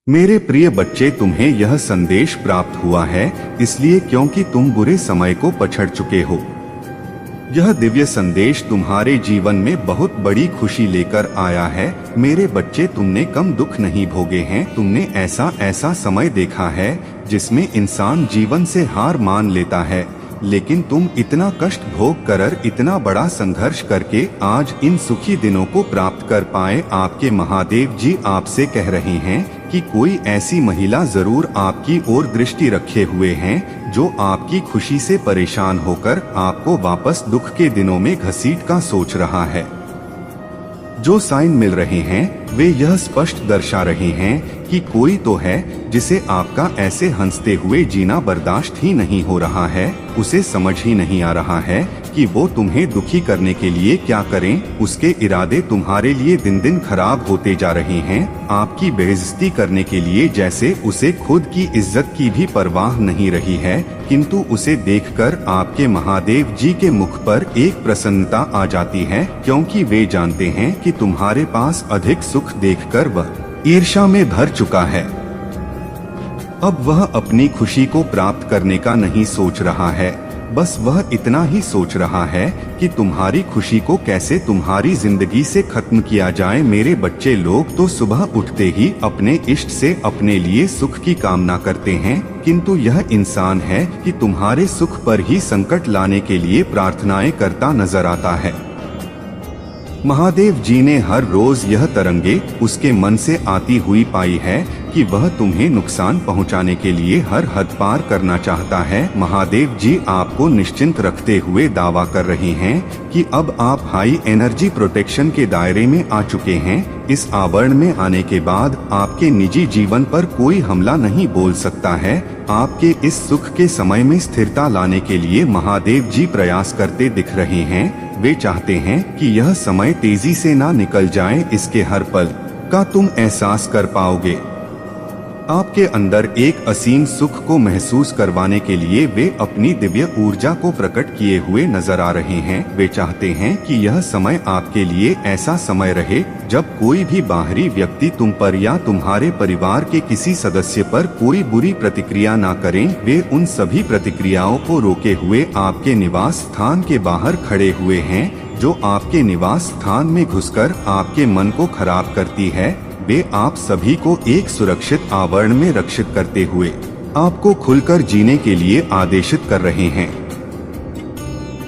मेरे प्रिय बच्चे, तुम्हें यह संदेश प्राप्त हुआ है इसलिए क्योंकि तुम बुरे समय को पछड़ चुके हो। यह दिव्य संदेश तुम्हारे जीवन में बहुत बड़ी खुशी लेकर आया है। मेरे बच्चे, तुमने कम दुख नहीं भोगे हैं। तुमने ऐसा समय देखा है जिसमें इंसान जीवन से हार मान लेता है, लेकिन तुम इतना कष्ट भोग कर, इतना बड़ा संघर्ष करके आज इन सुखी दिनों को प्राप्त कर पाए। आपके महादेव जी आपसे कह रहे हैं कि कोई ऐसी महिला जरूर आपकी ओर दृष्टि रखे हुए हैं जो आपकी खुशी से परेशान होकर आपको वापस दुख के दिनों में घसीट का सोच रहा है। जो साइन मिल रहे हैं वे यह स्पष्ट दर्शा रहे हैं कि कोई तो है जिसे आपका ऐसे हंसते हुए जीना बर्दाश्त ही नहीं हो रहा है। उसे समझ ही नहीं आ रहा है कि वो तुम्हें दुखी करने के लिए क्या करें। उसके इरादे तुम्हारे लिए दिन दिन खराब होते जा रहे हैं। आपकी बेइज्जती करने के लिए जैसे उसे खुद की इज्जत की भी परवाह नहीं रही है, किंतु उसे देखकर आपके महादेव जी के मुख पर एक प्रसन्नता आ जाती है, क्योंकि वे जानते हैं कि तुम्हारे पास अधिक सुख देखकर वह ईर्ष्या में भर चुका है। अब वह अपनी खुशी को प्राप्त करने का नहीं सोच रहा है, बस वह इतना ही सोच रहा है कि तुम्हारी खुशी को कैसे तुम्हारी जिंदगी से खत्म किया जाए। मेरे बच्चे, लोग तो सुबह उठते ही अपने इष्ट से अपने लिए सुख की कामना करते हैं, किंतु यह इंसान है कि तुम्हारे सुख पर ही संकट लाने के लिए प्रार्थनाएं करता नजर आता है। महादेव जी ने हर रोज यह तरंगे उसके मन से आती हुई पाई है कि वह तुम्हें नुकसान पहुंचाने के लिए हर हद पार करना चाहता है। महादेव जी आपको निश्चिंत रखते हुए दावा कर रहे हैं कि अब आप हाई एनर्जी प्रोटेक्शन के दायरे में आ चुके हैं। इस आवरण में आने के बाद आपके निजी जीवन पर कोई हमला नहीं बोल सकता है। आपके इस सुख के समय में स्थिरता लाने के लिए महादेव जी प्रयास करते दिख रहे हैं। वे चाहते हैं कि यह समय तेजी से ना निकल जाए, इसके हर पल का तुम एहसास कर पाओगे। आपके अंदर एक असीम सुख को महसूस करवाने के लिए वे अपनी दिव्य ऊर्जा को प्रकट किए हुए नजर आ रहे हैं। वे चाहते हैं कि यह समय आपके लिए ऐसा समय रहे जब कोई भी बाहरी व्यक्ति तुम पर या तुम्हारे परिवार के किसी सदस्य पर कोई बुरी प्रतिक्रिया ना करें। वे उन सभी प्रतिक्रियाओं को रोके हुए आपके निवास स्थान के बाहर खड़े हुए हैं, जो आपके निवास स्थान में घुसकर आपके मन को खराब करती है। वे आप सभी को एक सुरक्षित आवरण में रक्षित करते हुए आपको खुलकर जीने के लिए आदेशित कर रहे हैं।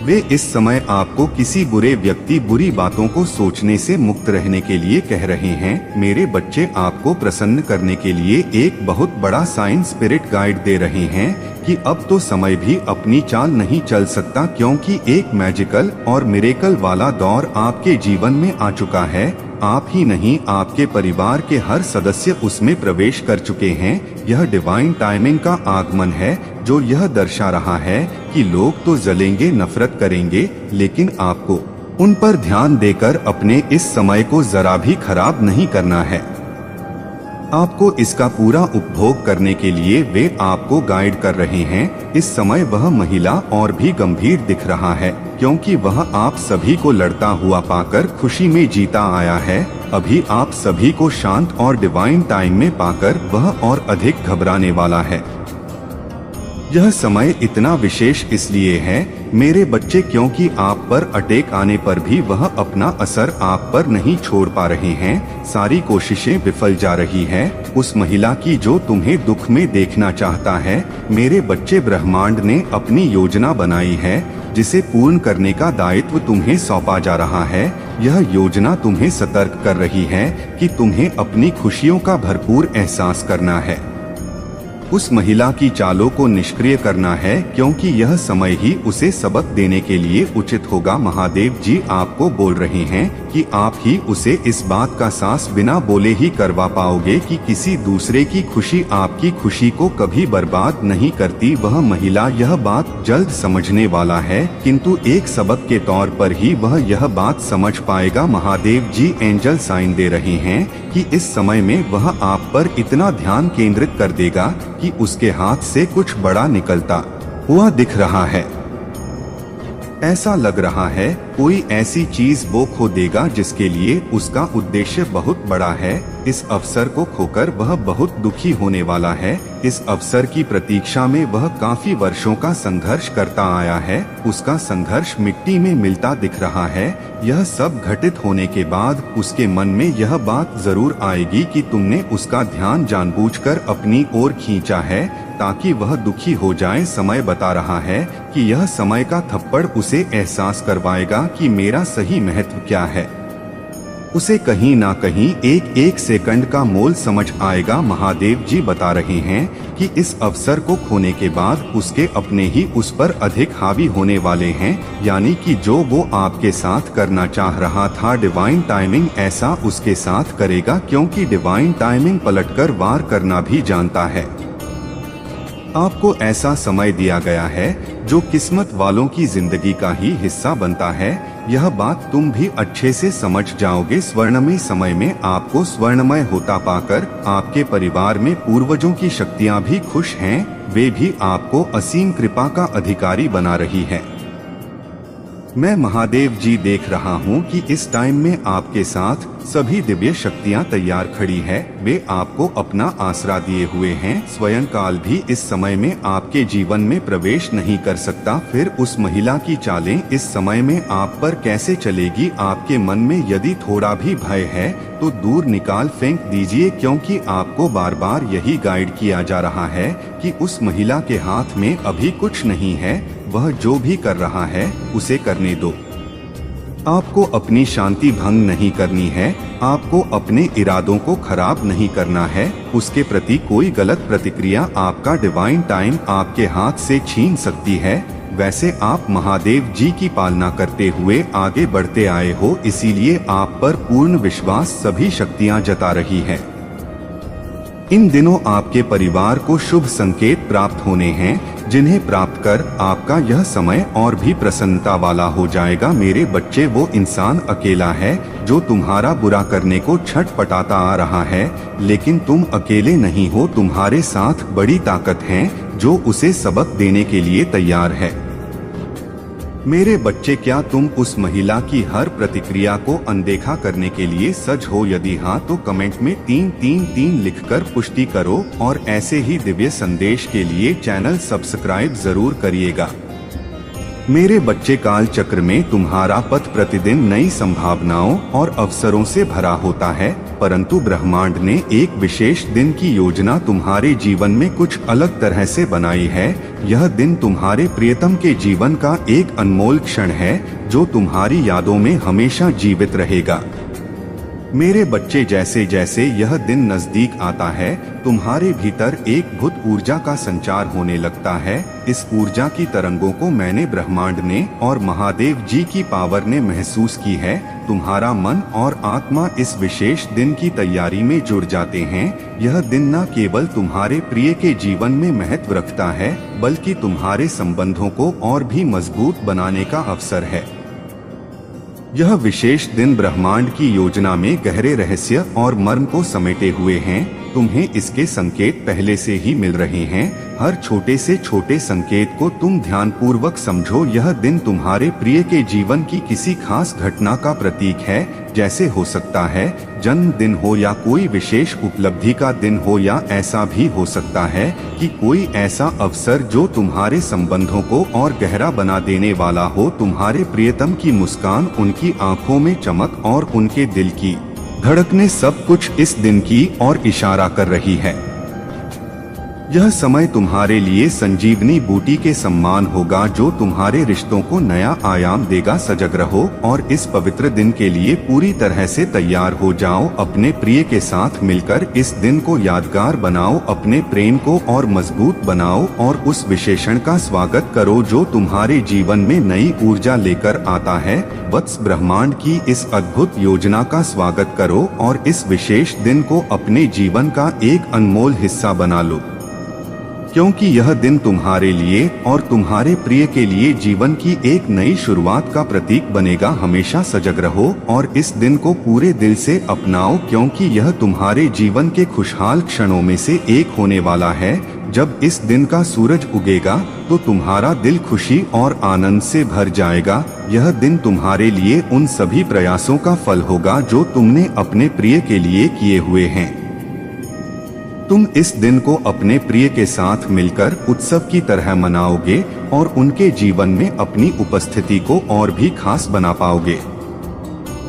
वे इस समय आपको किसी बुरे व्यक्ति, बुरी बातों को सोचने से मुक्त रहने के लिए कह रहे हैं। मेरे बच्चे, आपको प्रसन्न करने के लिए एक बहुत बड़ा साइन स्पिरिट गाइड दे रहे हैं कि अब तो समय भी अपनी चाल नहीं चल सकता, क्योंकि एक मैजिकल और मिरेकल वाला दौर आपके जीवन में आ चुका है। आप ही नहीं, आपके परिवार के हर सदस्य उसमें प्रवेश कर चुके हैं। यह डिवाइन टाइमिंग का आगमन है जो यह दर्शा रहा है कि लोग तो जलेंगे, नफरत करेंगे, लेकिन आपको उन पर ध्यान देकर अपने इस समय को जरा भी खराब नहीं करना है। आपको इसका पूरा उपभोग करने के लिए वे आपको गाइड कर रहे हैं। इस समय वह महिला और भी गंभीर दिख रहा है, क्योंकि वह आप सभी को लड़ता हुआ पाकर खुशी में जीता आया है। अभी आप सभी को शांत और डिवाइन टाइम में पाकर वह और अधिक घबराने वाला है। यह समय इतना विशेष इसलिए है मेरे बच्चे, क्योंकि आप पर अटैक आने पर भी वह अपना असर आप पर नहीं छोड़ पा रहे हैं। सारी कोशिशें विफल जा रही है उस महिला की जो तुम्हें दुख में देखना चाहता है। मेरे बच्चे, ब्रह्मांड ने अपनी योजना बनाई है जिसे पूर्ण करने का दायित्व तुम्हें सौंपा जा रहा है। यह योजना तुम्हें सतर्क कर रही है कि तुम्हें अपनी खुशियों का भरपूर एहसास करना है, उस महिला की चालों को निष्क्रिय करना है, क्योंकि यह समय ही उसे सबक देने के लिए उचित होगा। महादेव जी आपको बोल रहे हैं कि आप ही उसे इस बात का साहस बिना बोले ही करवा पाओगे कि किसी दूसरे की खुशी आपकी खुशी को कभी बर्बाद नहीं करती। वह महिला यह बात जल्द समझने वाला है, किंतु एक सबक के तौर पर ही वह यह बात समझ पाएगा। महादेव जी एंजल साइन दे रहे हैं कि इस समय में वह आप पर इतना ध्यान केंद्रित कर देगा कि उसके हाथ से कुछ बड़ा निकलता हुआ दिख रहा है। ऐसा लग रहा है कोई ऐसी चीज वो खो देगा जिसके लिए उसका उद्देश्य बहुत बड़ा है। इस अवसर को खोकर वह बहुत दुखी होने वाला है। इस अवसर की प्रतीक्षा में वह काफी वर्षों का संघर्ष करता आया है। उसका संघर्ष मिट्टी में मिलता दिख रहा है। यह सब घटित होने के बाद उसके मन में यह बात जरूर आएगी कि तुमने उसका ध्यान जानबूझकर अपनी ओर खींचा है ताकि वह दुखी हो जाए। समय बता रहा है कि यह समय का थप्पड़ उसे एहसास करवाएगा कि मेरा सही महत्व क्या है। उसे कहीं ना कहीं एक एक सेकंड का मोल समझ आएगा। महादेव जी बता रहे हैं कि इस अवसर को खोने के बाद उसके अपने ही उस पर अधिक हावी होने वाले हैं, यानी कि जो वो आपके साथ करना चाह रहा था डिवाइन टाइमिंग ऐसा उसके साथ करेगा, क्योंकि डिवाइन टाइमिंग पलटकर वार करना भी जानता है। आपको ऐसा समय दिया गया है जो किस्मत वालों की जिंदगी का ही हिस्सा बनता है। यह बात तुम भी अच्छे से समझ जाओगे। स्वर्णमय समय में आपको स्वर्णमय होता पाकर आपके परिवार में पूर्वजों की शक्तियां भी खुश हैं। वे भी आपको असीम कृपा का अधिकारी बना रही है। मैं महादेव जी देख रहा हूँ कि इस टाइम में आपके साथ सभी दिव्य शक्तियाँ तैयार खड़ी है। वे आपको अपना आसरा दिए हुए हैं। स्वयं काल भी इस समय में आपके जीवन में प्रवेश नहीं कर सकता। फिर उस महिला की चालें इस समय में आप पर कैसे चलेगी? आपके मन में यदि थोड़ा भी भय है तो दूर निकाल फेंक दीजिए, क्योंकि आपको बार बार यही गाइड किया जा रहा है कि उस महिला के हाथ में अभी कुछ नहीं है। वह जो भी कर रहा है उसे करने दो। आपको अपनी शांति भंग नहीं करनी है। आपको अपने इरादों को खराब नहीं करना है। उसके प्रति कोई गलत प्रतिक्रिया आपका डिवाइन टाइम आपके हाथ से छीन सकती है। वैसे आप महादेव जी की पालना करते हुए आगे बढ़ते आए हो, इसीलिए आप पर पूर्ण विश्वास सभी शक्तियां जता रही है। इन दिनों आपके परिवार को शुभ संकेत प्राप्त होने हैं, जिन्हें प्राप्त कर आपका यह समय और भी प्रसन्नता वाला हो जाएगा। मेरे बच्चे, वो इंसान अकेला है जो तुम्हारा बुरा करने को छटपटाता आ रहा है, लेकिन तुम अकेले नहीं हो। तुम्हारे साथ बड़ी ताकत है जो उसे सबक देने के लिए तैयार है। मेरे बच्चे, क्या तुम उस महिला की हर प्रतिक्रिया को अनदेखा करने के लिए सज हो? यदि हाँ तो कमेंट में 333 लिखकर पुष्टि करो और ऐसे ही दिव्य संदेश के लिए चैनल सब्सक्राइब जरूर करिएगा। मेरे बच्चे, काल चक्र में तुम्हारा पथ प्रतिदिन नई संभावनाओं और अवसरों से भरा होता है, परंतु ब्रह्मांड ने एक विशेष दिन की योजना तुम्हारे जीवन में कुछ अलग तरह से बनाई है। यह दिन तुम्हारे प्रियतम के जीवन का एक अनमोल क्षण है जो तुम्हारी यादों में हमेशा जीवित रहेगा। मेरे बच्चे, जैसे जैसे यह दिन नजदीक आता है तुम्हारे भीतर एक भूत ऊर्जा का संचार होने लगता है। इस ऊर्जा की तरंगों को मैंने, ब्रह्मांड ने और महादेव जी की पावर ने महसूस की है। तुम्हारा मन और आत्मा इस विशेष दिन की तैयारी में जुड़ जाते हैं। यह दिन न केवल तुम्हारे प्रिय के जीवन में महत्व रखता है, बल्कि तुम्हारे संबंधों को और भी मजबूत बनाने का अवसर है। यह विशेष दिन ब्रह्मांड की योजना में गहरे रहस्य और मर्म को समेटे हुए हैं। तुम्हें इसके संकेत पहले से ही मिल रहे हैं। हर छोटे से छोटे संकेत को तुम ध्यानपूर्वक समझो। यह दिन तुम्हारे प्रिय के जीवन की किसी खास घटना का प्रतीक है, जैसे हो सकता है जन्मदिन हो या कोई विशेष उपलब्धि का दिन हो, या ऐसा भी हो सकता है कि कोई ऐसा अवसर जो तुम्हारे संबंधों को और गहरा बना देने वाला हो। तुम्हारे प्रियतम की मुस्कान, उनकी आंखों में चमक और उनके दिल की धड़कने, सब कुछ इस दिन की ओर इशारा कर रही है। यह समय तुम्हारे लिए संजीवनी बूटी के सम्मान होगा जो तुम्हारे रिश्तों को नया आयाम देगा। सजग रहो और इस पवित्र दिन के लिए पूरी तरह से तैयार हो जाओ। अपने प्रिय के साथ मिलकर इस दिन को यादगार बनाओ, अपने प्रेम को और मजबूत बनाओ और उस विशेषण का स्वागत करो जो तुम्हारे जीवन में नई ऊर्जा लेकर आता है। वत्स, ब्रह्मांड की इस अद्भुत योजना का स्वागत करो और इस विशेष दिन को अपने जीवन का एक अनमोल हिस्सा बना लो। क्योंकि यह दिन तुम्हारे लिए और तुम्हारे प्रिय के लिए जीवन की एक नई शुरुआत का प्रतीक बनेगा। हमेशा सजग रहो और इस दिन को पूरे दिल से अपनाओ, क्योंकि यह तुम्हारे जीवन के खुशहाल क्षणों में से एक होने वाला है। जब इस दिन का सूरज उगेगा तो तुम्हारा दिल खुशी और आनंद से भर जाएगा। यह दिन तुम्हारे लिए उन सभी प्रयासों का फल होगा जो तुमने अपने प्रिय के लिए किए हुए हैं। तुम इस दिन को अपने प्रिय के साथ मिलकर उत्सव की तरह मनाओगे और उनके जीवन में अपनी उपस्थिति को और भी खास बना पाओगे।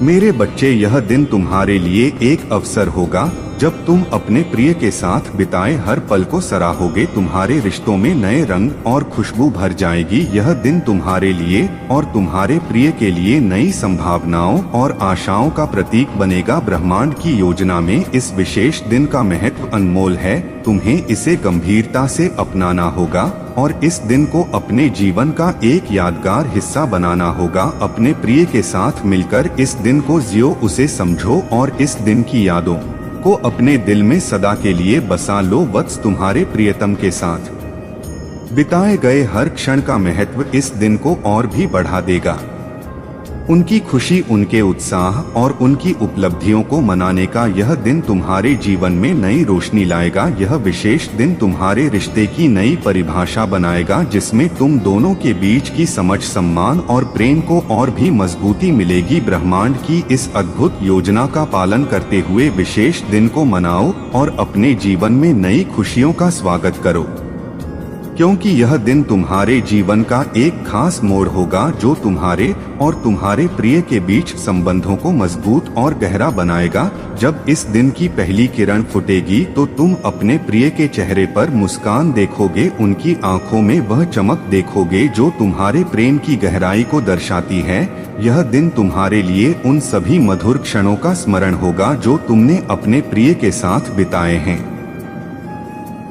मेरे बच्चे, यह दिन तुम्हारे लिए एक अवसर होगा जब तुम अपने प्रिय के साथ बिताए हर पल को सराहोगे। तुम्हारे रिश्तों में नए रंग और खुशबू भर जाएगी। यह दिन तुम्हारे लिए और तुम्हारे प्रिय के लिए नई संभावनाओं और आशाओं का प्रतीक बनेगा। ब्रह्मांड की योजना में इस विशेष दिन का महत्व अनमोल है। तुम्हें इसे गंभीरता से अपनाना होगा और इस दिन को अपने जीवन का एक यादगार हिस्सा बनाना होगा। अपने प्रिय के साथ मिलकर इस दिन को जियो, उसे समझो और इस दिन की यादों को अपने दिल में सदा के लिए बसा लो। वत्स, तुम्हारे प्रियतम के साथ बिताए गए हर क्षण का महत्व इस दिन को और भी बढ़ा देगा। उनकी खुशी, उनके उत्साह और उनकी उपलब्धियों को मनाने का यह दिन तुम्हारे जीवन में नई रोशनी लाएगा। यह विशेष दिन तुम्हारे रिश्ते की नई परिभाषा बनाएगा, जिसमें तुम दोनों के बीच की समझ, सम्मान और प्रेम को और भी मजबूती मिलेगी। ब्रह्मांड की इस अद्भुत योजना का पालन करते हुए विशेष दिन को मनाओ और अपने जीवन में नई खुशियों का स्वागत करो, क्योंकि यह दिन तुम्हारे जीवन का एक खास मोड़ होगा जो तुम्हारे और तुम्हारे प्रिय के बीच संबंधों को मजबूत और गहरा बनाएगा। जब इस दिन की पहली किरण फूटेगी तो तुम अपने प्रिय के चेहरे पर मुस्कान देखोगे, उनकी आंखों में वह चमक देखोगे जो तुम्हारे प्रेम की गहराई को दर्शाती है। यह दिन तुम्हारे लिए उन सभी मधुर क्षणों का स्मरण होगा जो तुमने अपने प्रिय के साथ बिताए हैं।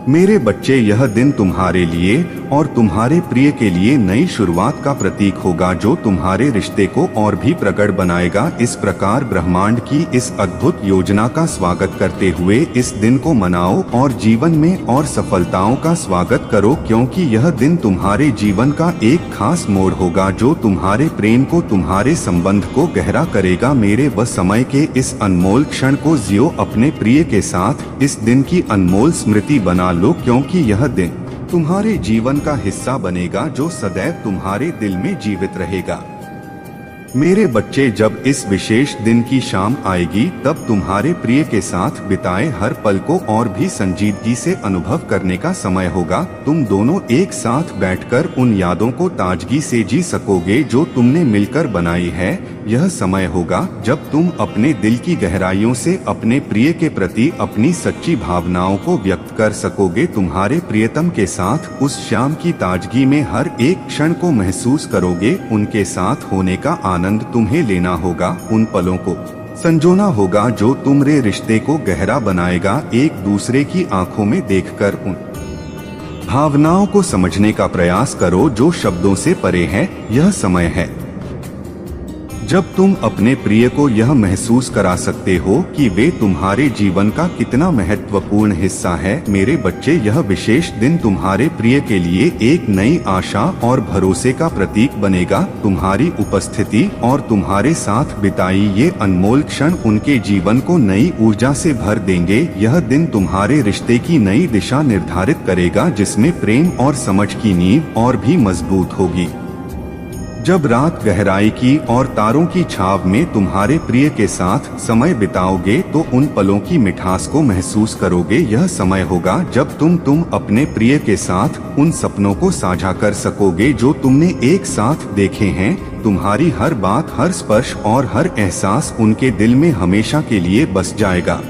मेरे बच्चे, यह दिन तुम्हारे लिए और तुम्हारे प्रिय के लिए नई शुरुआत का प्रतीक होगा जो तुम्हारे रिश्ते को और भी प्रगाढ़ बनाएगा। इस प्रकार ब्रह्मांड की इस अद्भुत योजना का स्वागत करते हुए इस दिन को मनाओ और जीवन में और सफलताओं का स्वागत करो, क्योंकि यह दिन तुम्हारे जीवन का एक खास मोड़ होगा जो तुम्हारे प्रेम को, तुम्हारे संबंध को गहरा करेगा। मेरे व समय के इस अनमोल क्षण को जियो अपने प्रिय के साथ। इस दिन की अनमोल स्मृति बना लो, क्योंकि यह दिन तुम्हारे जीवन का हिस्सा बनेगा जो सदैव तुम्हारे दिल में जीवित रहेगा। मेरे बच्चे, जब इस विशेष दिन की शाम आएगी तब तुम्हारे प्रिय के साथ बिताए हर पल को और भी संजीदगी से अनुभव करने का समय होगा। तुम दोनों एक साथ बैठकर उन यादों को ताजगी से जी सकोगे जो तुमने मिलकर बनाई है। यह समय होगा जब तुम अपने दिल की गहराइयों से अपने प्रिय के प्रति अपनी सच्ची भावनाओं को व्यक्त कर सकोगे। तुम्हारे प्रियतम के साथ उस शाम की ताजगी में हर एक क्षण को महसूस करोगे। उनके साथ होने का आनंद तुम्हें लेना होगा, उन पलों को संजोना होगा जो तुम्हारे रिश्ते को गहरा बनाएगा। एक दूसरे की आंखों में देखकर उन भावनाओं को समझने का प्रयास करो जो शब्दों से परे है। यह समय है जब तुम अपने प्रिय को यह महसूस करा सकते हो कि वे तुम्हारे जीवन का कितना महत्वपूर्ण हिस्सा है। मेरे बच्चे, यह विशेष दिन तुम्हारे प्रिय के लिए एक नई आशा और भरोसे का प्रतीक बनेगा। तुम्हारी उपस्थिति और तुम्हारे साथ बिताई ये अनमोल क्षण उनके जीवन को नई ऊर्जा से भर देंगे। यह दिन तुम्हारे रिश्ते की नई दिशा निर्धारित करेगा, जिसमें प्रेम और समझ की नींव और भी मजबूत होगी। जब रात गहराई की और तारों की छाव में तुम्हारे प्रिय के साथ समय बिताओगे तो उन पलों की मिठास को महसूस करोगे। यह समय होगा जब तुम अपने प्रिय के साथ उन सपनों को साझा कर सकोगे जो तुमने एक साथ देखे हैं। तुम्हारी हर बात, हर स्पर्श और हर एहसास उनके दिल में हमेशा के लिए बस जाएगा।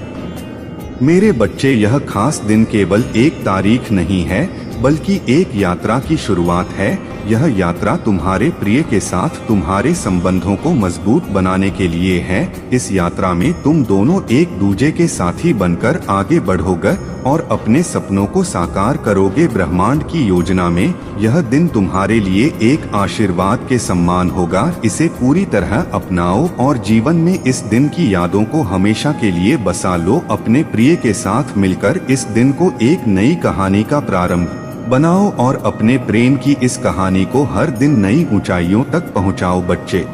मेरे बच्चे, यह खास दिन केवल एक तारीख नहीं है बल्कि एक यात्रा की शुरुआत है। यह यात्रा तुम्हारे प्रिय के साथ तुम्हारे संबंधों को मजबूत बनाने के लिए है। इस यात्रा में तुम दोनों एक दूसरे के साथी बनकर आगे बढ़ोगे और अपने सपनों को साकार करोगे। ब्रह्मांड की योजना में यह दिन तुम्हारे लिए एक आशीर्वाद के समान होगा। इसे पूरी तरह अपनाओ और जीवन में इस दिन की यादों को हमेशा के लिए बसा लो। अपने प्रिय के साथ मिलकर इस दिन को एक नई कहानी का प्रारंभ बनाओ और अपने प्रेम की इस कहानी को हर दिन नई ऊंचाइयों तक पहुंचाओ बच्चे।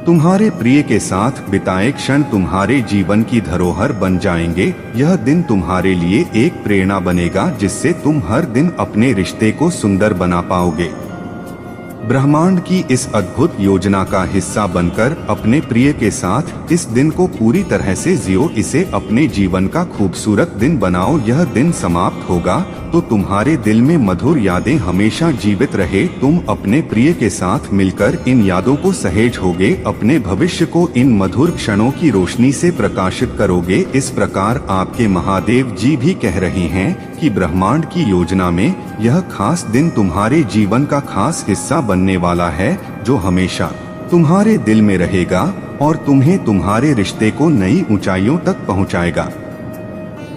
तुम्हारे प्रिय के साथ बिताए क्षण तुम्हारे जीवन की धरोहर बन जाएंगे। यह दिन तुम्हारे लिए एक प्रेरणा बनेगा जिससे तुम हर दिन अपने रिश्ते को सुंदर बना पाओगे। ब्रह्मांड की इस अद्भुत योजना का हिस्सा बनकर अपने प्रिय के साथ इस दिन को पूरी तरह से जियो, इसे अपने जीवन का खूबसूरत दिन बनाओ। यह दिन समाप्त होगा तो तुम्हारे दिल में मधुर यादें हमेशा जीवित रहे। तुम अपने प्रिय के साथ मिलकर इन यादों को सहेजोगे, अपने भविष्य को इन मधुर क्षणों की रोशनी से प्रकाशित करोगे। इस प्रकार आपके महादेव जी भी कह रहे हैं कि ब्रह्मांड की योजना में यह खास दिन तुम्हारे जीवन का खास हिस्सा बनने वाला है, जो हमेशा तुम्हारे दिल में रहेगा और तुम्हें तुम्हारे रिश्ते को नई ऊंचाइयों तक पहुंचाएगा।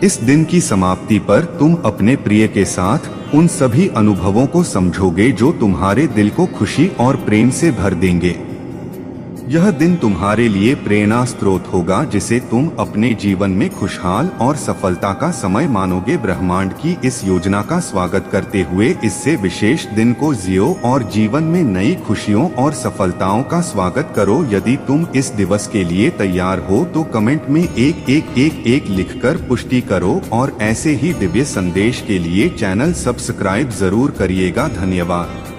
इस दिन की समाप्ति पर तुम अपने प्रिय के साथ उन सभी अनुभवों को समझोगे जो तुम्हारे दिल को खुशी और प्रेम से भर देंगे। यह दिन तुम्हारे लिए प्रेरणा स्रोत होगा जिसे तुम अपने जीवन में खुशहाल और सफलता का समय मानोगे। ब्रह्मांड की इस योजना का स्वागत करते हुए इससे विशेष दिन को जियो और जीवन में नई खुशियों और सफलताओं का स्वागत करो। यदि तुम इस दिवस के लिए तैयार हो तो कमेंट में 111 लिखकर पुष्टि करो और ऐसे ही दिव्य संदेश के लिए चैनल सब्सक्राइब जरूर करिएगा। धन्यवाद।